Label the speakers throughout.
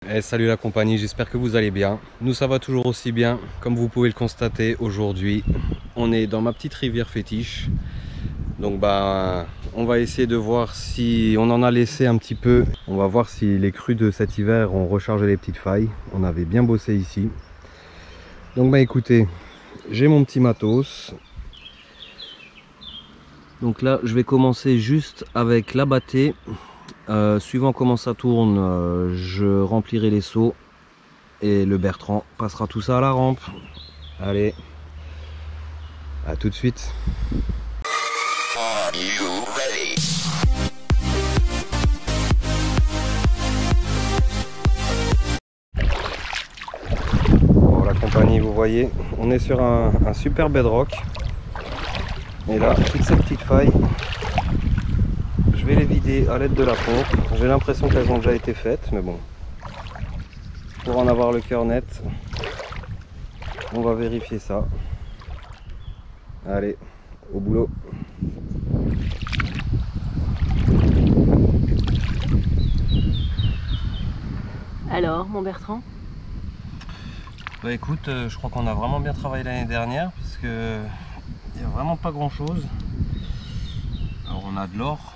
Speaker 1: Eh, salut la compagnie, j'espère que vous allez bien. Nous ça va toujours aussi bien. Comme vous pouvez le constater, aujourd'hui on est dans ma petite rivière fétiche. Donc on va essayer de voir si on en a laissé un petit peu. On va voir si les crues de cet hiver ont rechargé les petites failles. On avait bien bossé ici. Donc écoutez, j'ai mon petit matos. Donc là je vais commencer juste avec la bâtée. Suivant comment ça tourne, je remplirai les seaux et le Bertrand passera tout ça à la rampe. Allez, à tout de suite. Bon, la compagnie, vous voyez, on est sur un super bedrock. Et là, toutes ces petites failles, je vais les vider à l'aide de la pompe. J'ai l'impression qu'elles ont déjà été faites, mais bon, pour en avoir le cœur net, on va vérifier ça. Allez, au boulot.
Speaker 2: Alors, mon Bertrand?
Speaker 1: Bah écoute, je crois qu'on a vraiment bien travaillé l'année dernière, parce que il n'y a vraiment pas grand chose. Alors on a de l'or,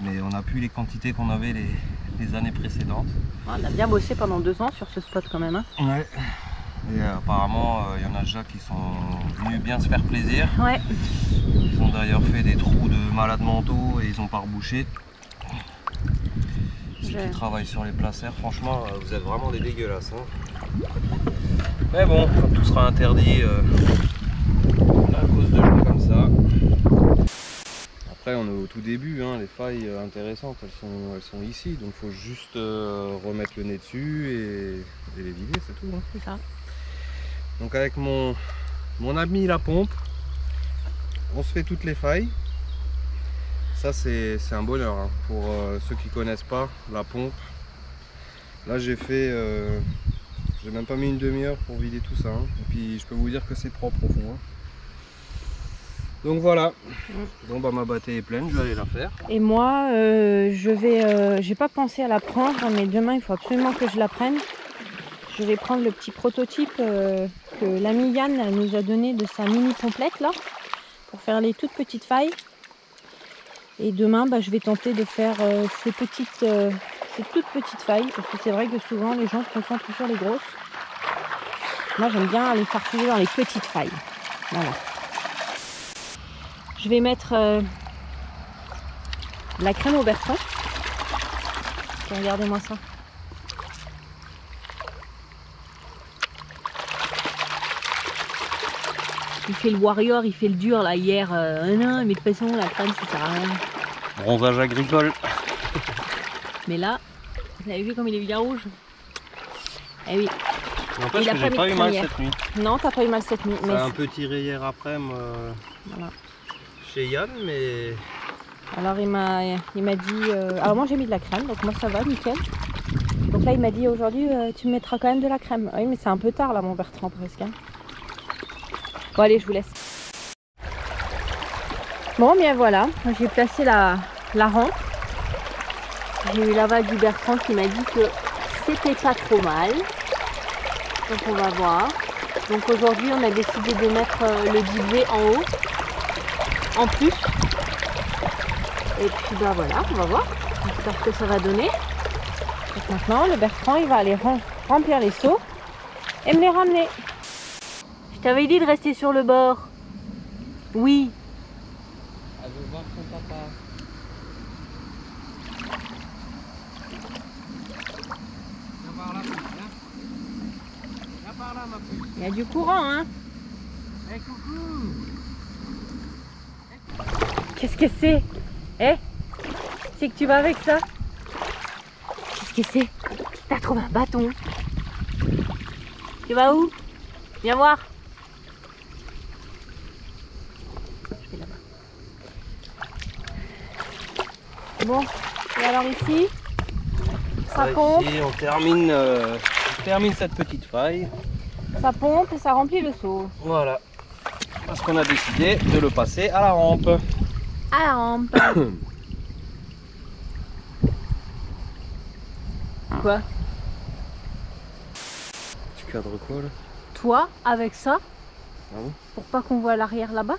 Speaker 1: mais on n'a plus les quantités qu'on avait les années précédentes.
Speaker 2: On a bien bossé pendant 2 ans sur ce spot quand même. Hein.
Speaker 1: Ouais. Et apparemment, il y en a déjà qui sont venus bien se faire plaisir.
Speaker 2: Ouais.
Speaker 1: Ils ont d'ailleurs fait des trous de malades mentaux et ils n'ont pas rebouché. Ceux qui travaillent sur les placers, franchement, vous êtes vraiment des dégueulasses. Hein. Mais bon, quand tout sera interdit à cause de gens comme ça. Après, on est au tout début, hein, les failles intéressantes, elles sont ici. Donc il faut juste remettre le nez dessus et les vider, c'est tout. Hein.
Speaker 2: C'est ça.
Speaker 1: Donc avec mon ami la pompe, on se fait toutes les failles. Ça c'est un bonheur hein. Pour ceux qui connaissent pas la pompe. Là j'ai fait, j'ai même pas mis une demi-heure pour vider tout ça. Hein. Et puis je peux vous dire que c'est propre au fond. Hein. Donc voilà. Bon ma bâtée est pleine, je vais aller la faire.
Speaker 2: Et moi, j'ai pas pensé à la prendre, mais demain il faut absolument que je la prenne. Je vais prendre le petit prototype que l'amie Yann elle nous a donné de sa mini complète là, pour faire les toutes petites failles. Et demain, je vais tenter de faire ces toutes petites failles, parce que c'est vrai que souvent les gens se concentrent sur les grosses. Moi j'aime bien les farfouiller dans les petites failles. Voilà. Je vais mettre la crème au Bertrand. Regardez-moi ça. Il fait le warrior, il fait le dur là hier. Non, mais de toute façon la crème ça sert à rien.
Speaker 1: Bronzage agricole.
Speaker 2: Mais là, vous avez vu comme il est bien rouge. Eh oui.
Speaker 1: N'empêche que j'ai pas eu mal cette nuit.
Speaker 2: Non, t'as pas eu mal cette nuit.
Speaker 1: Ça a un peu tiré hier après
Speaker 2: voilà.
Speaker 1: Chez Yann, mais...
Speaker 2: Alors il m'a dit... Alors moi j'ai mis de la crème, donc moi ça va, nickel. Donc là il m'a dit aujourd'hui tu me mettras quand même de la crème. Oui mais c'est un peu tard là mon Bertrand presque. Hein. Bon allez je vous laisse. Bon bien voilà, j'ai placé la rampe. J'ai eu la vague du Bertrand qui m'a dit que c'était pas trop mal. Donc on va voir. Donc aujourd'hui on a décidé de mettre le dilué en haut. En plus. Et puis voilà, on va voir. J'espère que ça va donner. Donc maintenant le Bertrand il va aller remplir les seaux et me les ramener. Je t'avais dit de rester sur le bord. Oui.
Speaker 1: Elle veut voir son papa. Viens par là, viens. Viens par là, ma puce.
Speaker 2: Il y a du courant, hein.
Speaker 1: Hey, coucou.
Speaker 2: Qu'est-ce que c'est? Eh? C'est que tu vas avec ça? Qu'est-ce que c'est? T'as trouvé un bâton. Tu vas où? Viens voir. Je vais là-bas. Bon, et alors ici, ça pompe.
Speaker 1: Ici, on termine cette petite faille.
Speaker 2: Ça pompe et ça remplit le seau.
Speaker 1: Voilà. Parce qu'on a décidé de le passer à la rampe.
Speaker 2: À la rampe. quoi?
Speaker 1: Tu cadres quoi là?
Speaker 2: Toi, avec ça?
Speaker 1: Ah bon?
Speaker 2: Pour pas qu'on voit l'arrière là-bas?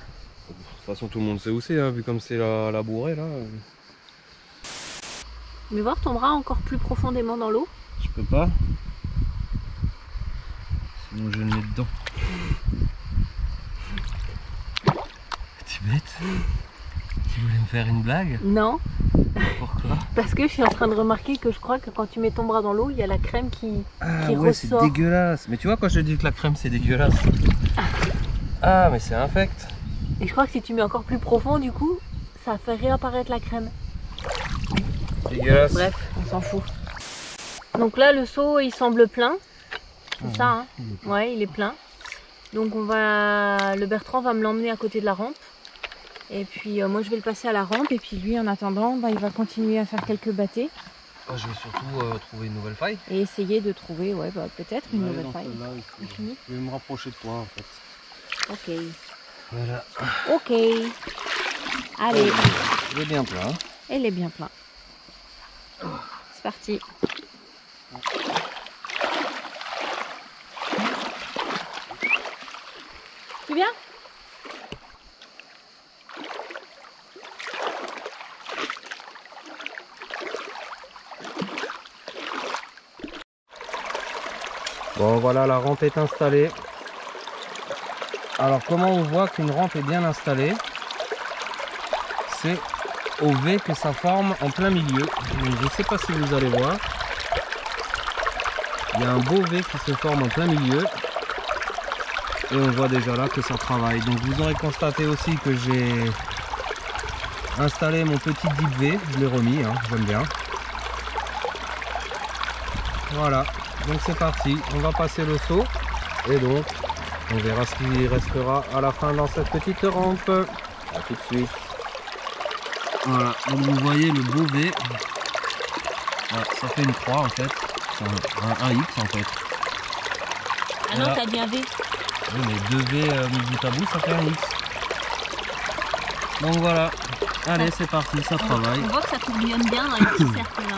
Speaker 1: De toute façon tout le monde sait où c'est, hein, vu comme c'est la bourrée là.
Speaker 2: Mais voir ton bras encore plus profondément dans l'eau?
Speaker 1: Je peux pas. Sinon je le mets dedans. Tu bête? Tu voulais me faire une blague?
Speaker 2: Non.
Speaker 1: Pourquoi?
Speaker 2: Parce que je suis en train de remarquer que je crois que quand tu mets ton bras dans l'eau, il y a la crème qui
Speaker 1: ouais, c'est
Speaker 2: ressort.
Speaker 1: dégueulasse. Mais tu vois quand je te dis que la crème c'est dégueulasse. Ah mais c'est infect.
Speaker 2: Et je crois que si tu mets encore plus profond, du coup, ça fait réapparaître la crème.
Speaker 1: Dégueulasse.
Speaker 2: Bref, on s'en fout. Donc là, le seau, il semble plein. C'est ça, hein? Ouais, il est plein. Donc le Bertrand va me l'emmener à côté de la rampe. Et puis moi, je vais le passer à la rampe. Et puis lui, en attendant, il va continuer à faire quelques bâtés.
Speaker 1: Je vais surtout trouver une nouvelle faille.
Speaker 2: Et essayer de trouver, peut-être une nouvelle faille.
Speaker 1: Je vais me rapprocher de toi en fait.
Speaker 2: Ok.
Speaker 1: Voilà.
Speaker 2: Ok. Allez.
Speaker 1: Il est bien plein.
Speaker 2: Il est bien plein. C'est parti. Tu viens?
Speaker 1: Bon voilà, la rampe est installée. Alors comment on voit qu'une rampe est bien installée? C'est au V que ça forme en plein milieu. Je ne sais pas si vous allez voir. Il y a un beau V qui se forme en plein milieu. Et on voit déjà là que ça travaille. Donc vous aurez constaté aussi que j'ai installé mon petit deep V. Je l'ai remis, hein, j'aime bien. Voilà, donc c'est parti. On va passer le seau. Et donc, on verra ce qui restera à la fin dans cette petite rampe. A tout de suite. Voilà, donc vous voyez le beau V. Voilà, ça fait une croix en fait. C'est un X en fait.
Speaker 2: Ah non, t'as dit un V.
Speaker 1: Oui, mais 2 V mis bout à bout, ça fait un X. Donc voilà. Allez, c'est parti, ça travaille.
Speaker 2: On voit que ça tourbillonne bien dans les petits cercles là.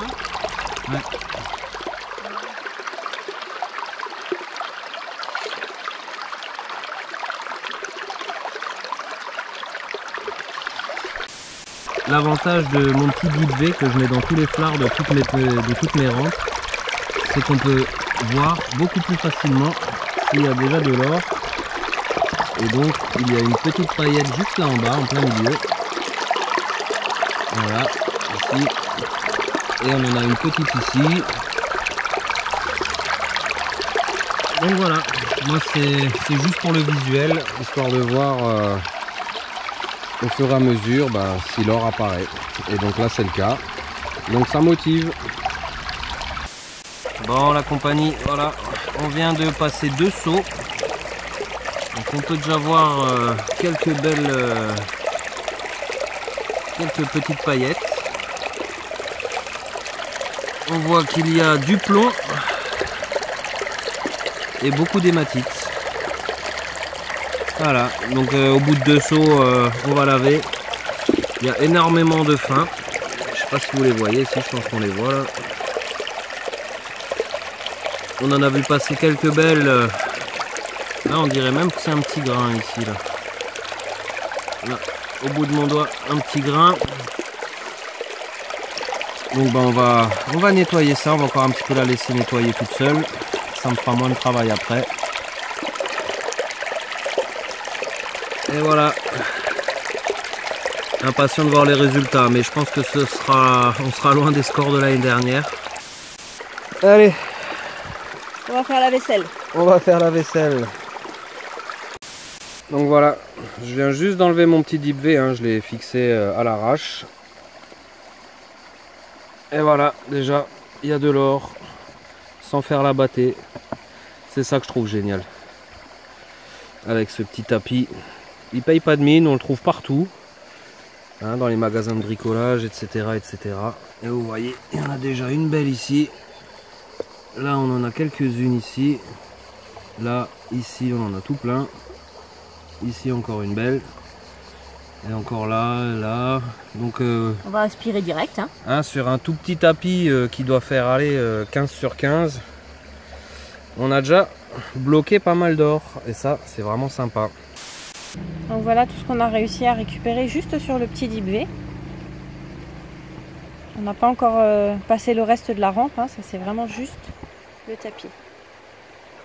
Speaker 1: Ouais. L'avantage de mon petit deep V que je mets dans tous les flards de toutes mes rampes, c'est qu'on peut voir beaucoup plus facilement s'il y a déjà de l'or. Et donc il y a une petite paillette juste là en bas, en plein milieu. Voilà, ici. Et on en a une petite ici. Donc voilà, moi c'est juste pour le visuel, histoire de voir au fur et à mesure si l'or apparaît. Et donc là c'est le cas. Donc ça motive. Bon la compagnie, voilà, on vient de passer 2 seaux. Donc on peut déjà voir quelques petites paillettes. On voit qu'il y a du plomb et beaucoup d'hématite. Voilà, donc au bout de 2 seaux, on va laver. Il y a énormément de fin. Je sais pas si vous les voyez, si je pense qu'on les voit là. On en a vu passer quelques belles. Là, on dirait même que c'est un petit grain ici là. Là, au bout de mon doigt, un petit grain. Donc on va nettoyer ça. On va encore un petit peu la laisser nettoyer toute seule. Ça me fera moins de travail après. Et voilà. Impatient de voir les résultats, mais je pense que on sera loin des scores de l'année dernière. Allez,
Speaker 2: On va faire la vaisselle.
Speaker 1: on va faire la vaisselle. Donc voilà, je viens juste d'enlever mon petit deep V, hein, je l'ai fixé à l'arrache. Et voilà, déjà, il y a de l'or, sans faire la bâtée. C'est ça que je trouve génial. Avec ce petit tapis. Il paye pas de mine, on le trouve partout. Hein, dans les magasins de bricolage, etc., etc. Et vous voyez, il y en a déjà une belle ici. Là, on en a quelques-unes ici. Là, ici, on en a tout plein. Ici, encore une belle. Et encore là, là. Donc
Speaker 2: on va aspirer direct. Hein.
Speaker 1: Sur un tout petit tapis qui doit faire aller 15 sur 15. On a déjà bloqué pas mal d'or. Et ça, c'est vraiment sympa.
Speaker 2: Donc voilà tout ce qu'on a réussi à récupérer juste sur le petit Deep V. On n'a pas encore passé le reste de la rampe. Hein. Ça, c'est vraiment juste le tapis.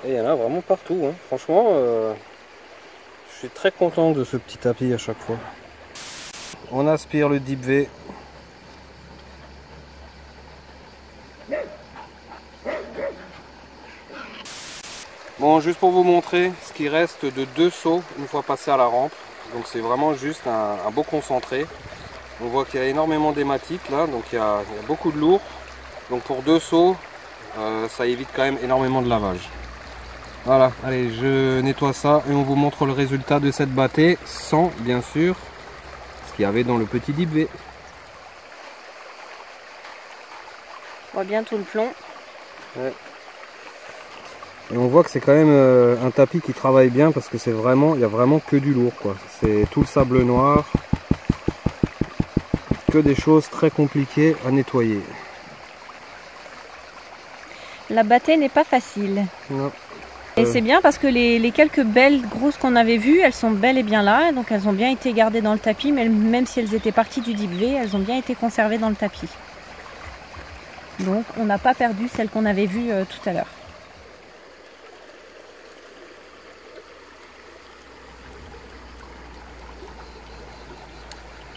Speaker 1: Et il y en a vraiment partout. Hein. Franchement, je suis très content de ce petit tapis à chaque fois. On aspire le Deep V. Bon, juste pour vous montrer ce qui reste de 2 sauts une fois passé à la rampe. Donc c'est vraiment juste un beau concentré. On voit qu'il y a énormément d'hématite là, donc il y a beaucoup de lourd. Donc pour 2 sauts, ça évite quand même énormément de lavage. Voilà, allez, je nettoie ça et on vous montre le résultat de cette bâtée sans, bien sûr, ce qu'il y avait dans le petit Deep V.
Speaker 2: On voit bien tout le plomb.
Speaker 1: Ouais. Et on voit que c'est quand même un tapis qui travaille bien parce que c'est vraiment, il n'y a vraiment que du lourd quoi. C'est tout le sable noir, que des choses très compliquées à nettoyer.
Speaker 2: La bâtée n'est pas facile.
Speaker 1: Non.
Speaker 2: Et c'est bien parce que les quelques belles grosses qu'on avait vues, elles sont bel et bien là. Donc elles ont bien été gardées dans le tapis, mais même si elles étaient parties du Deep V, elles ont bien été conservées dans le tapis. Donc on n'a pas perdu celles qu'on avait vues tout à l'heure.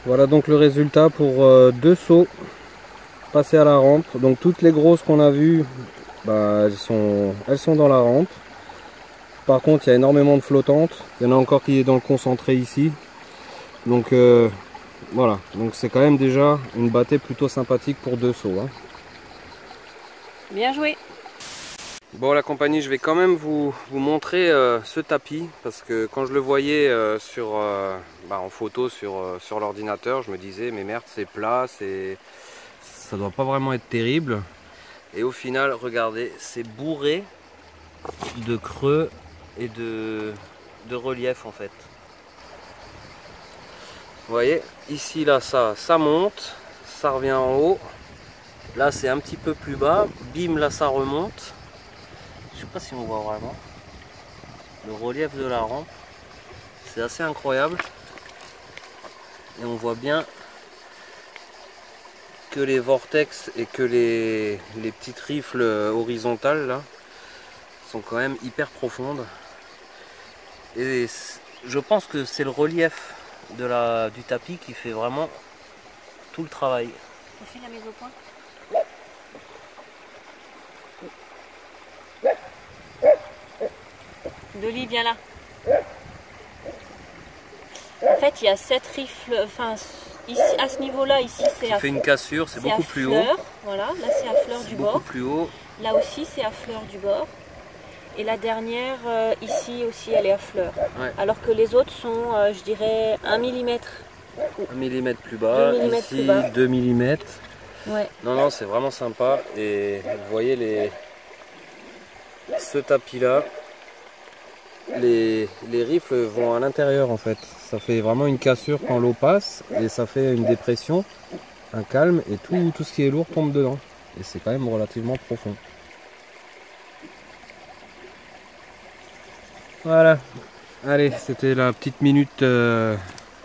Speaker 1: Voilà donc le résultat pour 2 sauts passés à la rampe. Donc toutes les grosses qu'on a vues, bah, elles sont dans la rampe. Par contre il y a énormément de flottantes. Il y en a encore qui est dans le concentré ici. Donc voilà, donc c'est quand même déjà une bâtée plutôt sympathique pour 2 sauts. Hein.
Speaker 2: Bien joué.
Speaker 1: Bon la compagnie, je vais quand même vous montrer ce tapis parce que quand je le voyais en photo sur l'ordinateur, je me disais mais merde c'est plat, ça doit pas vraiment être terrible. Et au final regardez, c'est bourré de creux et de relief en fait. Vous voyez, ici là ça monte, ça revient en haut. Là c'est un petit peu plus bas, bim là ça remonte. Je sais pas si on voit vraiment le relief de la rampe, c'est assez incroyable et on voit bien que les vortex et que les petites rifles horizontales là sont quand même hyper profondes et je pense que c'est le relief du tapis qui fait vraiment tout le travail.
Speaker 2: On fait la mise au point. Dolly, viens là. En fait, il y a 7 rifles, enfin, ici, à ce niveau-là, ici, c'est à...
Speaker 1: fait une cassure, c'est beaucoup plus haut.
Speaker 2: Voilà, là, c'est à fleur du bord.
Speaker 1: Beaucoup plus haut.
Speaker 2: Là aussi, c'est à fleur du bord. Et la dernière, ici aussi, elle est à fleur.
Speaker 1: Ouais.
Speaker 2: Alors que les autres sont, je dirais, 1 mm.
Speaker 1: 1 mm plus bas,
Speaker 2: 2 mm
Speaker 1: ici
Speaker 2: plus bas.
Speaker 1: 2 mm.
Speaker 2: Ouais.
Speaker 1: Non, c'est vraiment sympa. Et vous voyez ce tapis-là. Les rifles vont à l'intérieur en fait, ça fait vraiment une cassure quand l'eau passe et ça fait une dépression, un calme et tout ce qui est lourd tombe dedans et c'est quand même relativement profond. Voilà, allez, c'était la petite minute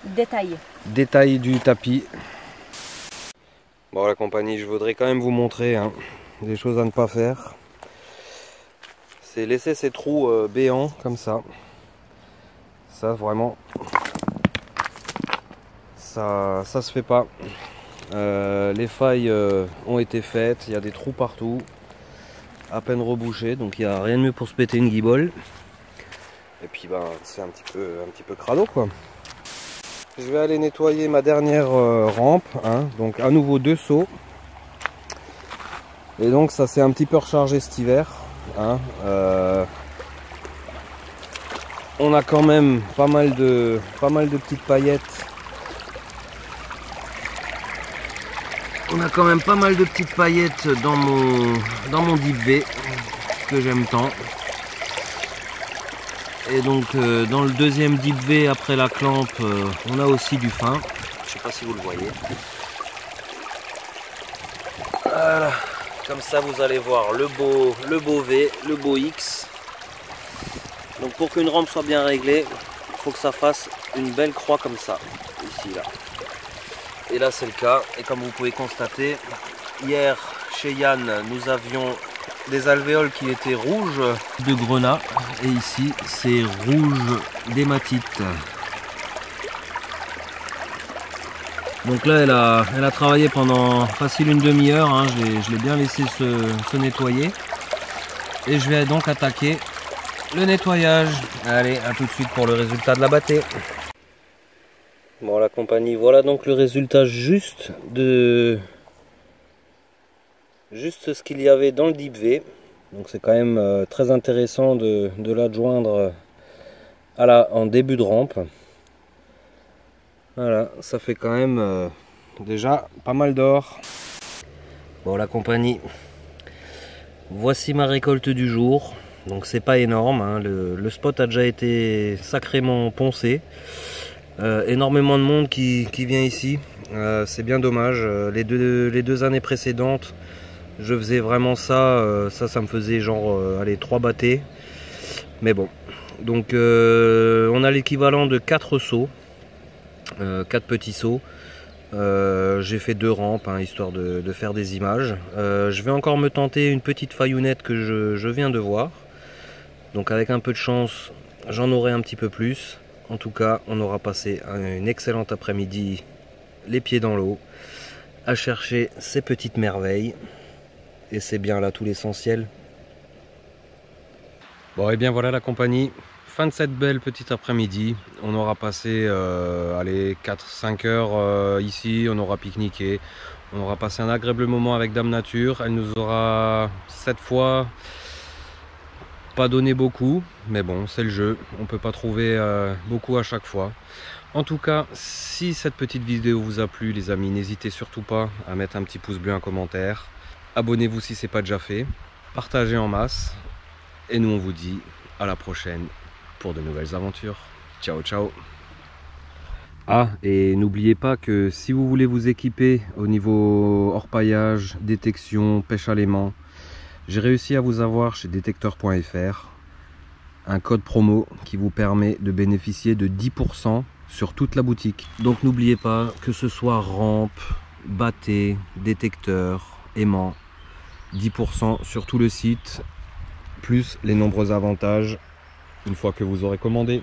Speaker 1: détail du tapis. Bon la compagnie, je voudrais quand même vous montrer des choses à ne pas faire. C'est laisser ces trous béants comme ça. Ça vraiment, ça se fait pas. Les failles ont été faites, il y a des trous partout, à peine rebouchés, donc il n'y a rien de mieux pour se péter une guibole. Et puis ben c'est un petit peu crado quoi. Je vais aller nettoyer ma dernière rampe, donc à nouveau 2 sauts. Et donc ça s'est un petit peu rechargé cet hiver. On a quand même pas mal de petites paillettes. On a quand même pas mal de petites paillettes dans mon Deep V que j'aime tant.
Speaker 3: Et donc dans le deuxième deep V après la clampe, on a aussi du fin. Je sais pas si vous le voyez. Voilà. Comme ça vous allez voir le beau V, le beau X. Donc pour qu'une rampe soit bien réglée, il faut que ça fasse une belle croix comme ça, ici là. Et là c'est le cas, et comme vous pouvez constater, hier chez Yann nous avions des alvéoles qui étaient rouges de grenat, et ici c'est rouge d'hématite. Donc là elle a travaillé pendant facile une demi-heure, hein. Je l'ai bien laissé se nettoyer. Et je vais donc attaquer le nettoyage. Allez, à tout de suite pour le résultat de la bâtée. Bon la compagnie, voilà donc le résultat juste ce qu'il y avait dans le deep V. Donc c'est quand même très intéressant de l'adjoindre en début de rampe. Voilà, ça fait quand même déjà pas mal d'or. Bon la compagnie, voici ma récolte du jour. Donc c'est pas énorme, hein. Le spot a déjà été sacrément poncé. Énormément de monde qui vient ici. C'est bien dommage. Les deux années précédentes, je faisais vraiment ça. Ça me faisait genre allez, 3 bâtées. Mais bon. Donc on a l'équivalent de 4 sauts. 4 petits sauts. J'ai fait 2 rampes, hein, histoire de faire des images. Je vais encore me tenter une petite faillounette que je viens de voir. Donc avec un peu de chance, j'en aurai un petit peu plus. En tout cas, on aura passé une excellente après-midi, les pieds dans l'eau, à chercher ces petites merveilles. Et c'est bien là tout l'essentiel.
Speaker 1: Bon et bien voilà la compagnie. Fin de cette belle petite après-midi, on aura passé allez, 4-5 heures ici, on aura pique-niqué, on aura passé un agréable moment avec Dame Nature. Elle nous aura cette fois pas donné beaucoup, mais bon c'est le jeu, on peut pas trouver beaucoup à chaque fois. En tout cas, si cette petite vidéo vous a plu les amis, n'hésitez surtout pas à mettre un petit pouce bleu, un commentaire, abonnez-vous si c'est pas déjà fait, partagez en masse, et nous on vous dit à la prochaine pour de nouvelles aventures. Ciao ciao. Ah, et n'oubliez pas que si vous voulez vous équiper au niveau orpaillage, détection, pêche à l'aimant, j'ai réussi à vous avoir chez détecteur.fr un code promo qui vous permet de bénéficier de 10% sur toute la boutique. Donc n'oubliez pas que ce soit rampe, bâtée, détecteur, aimant, 10% sur tout le site, plus les nombreux avantages une fois que vous aurez commandé.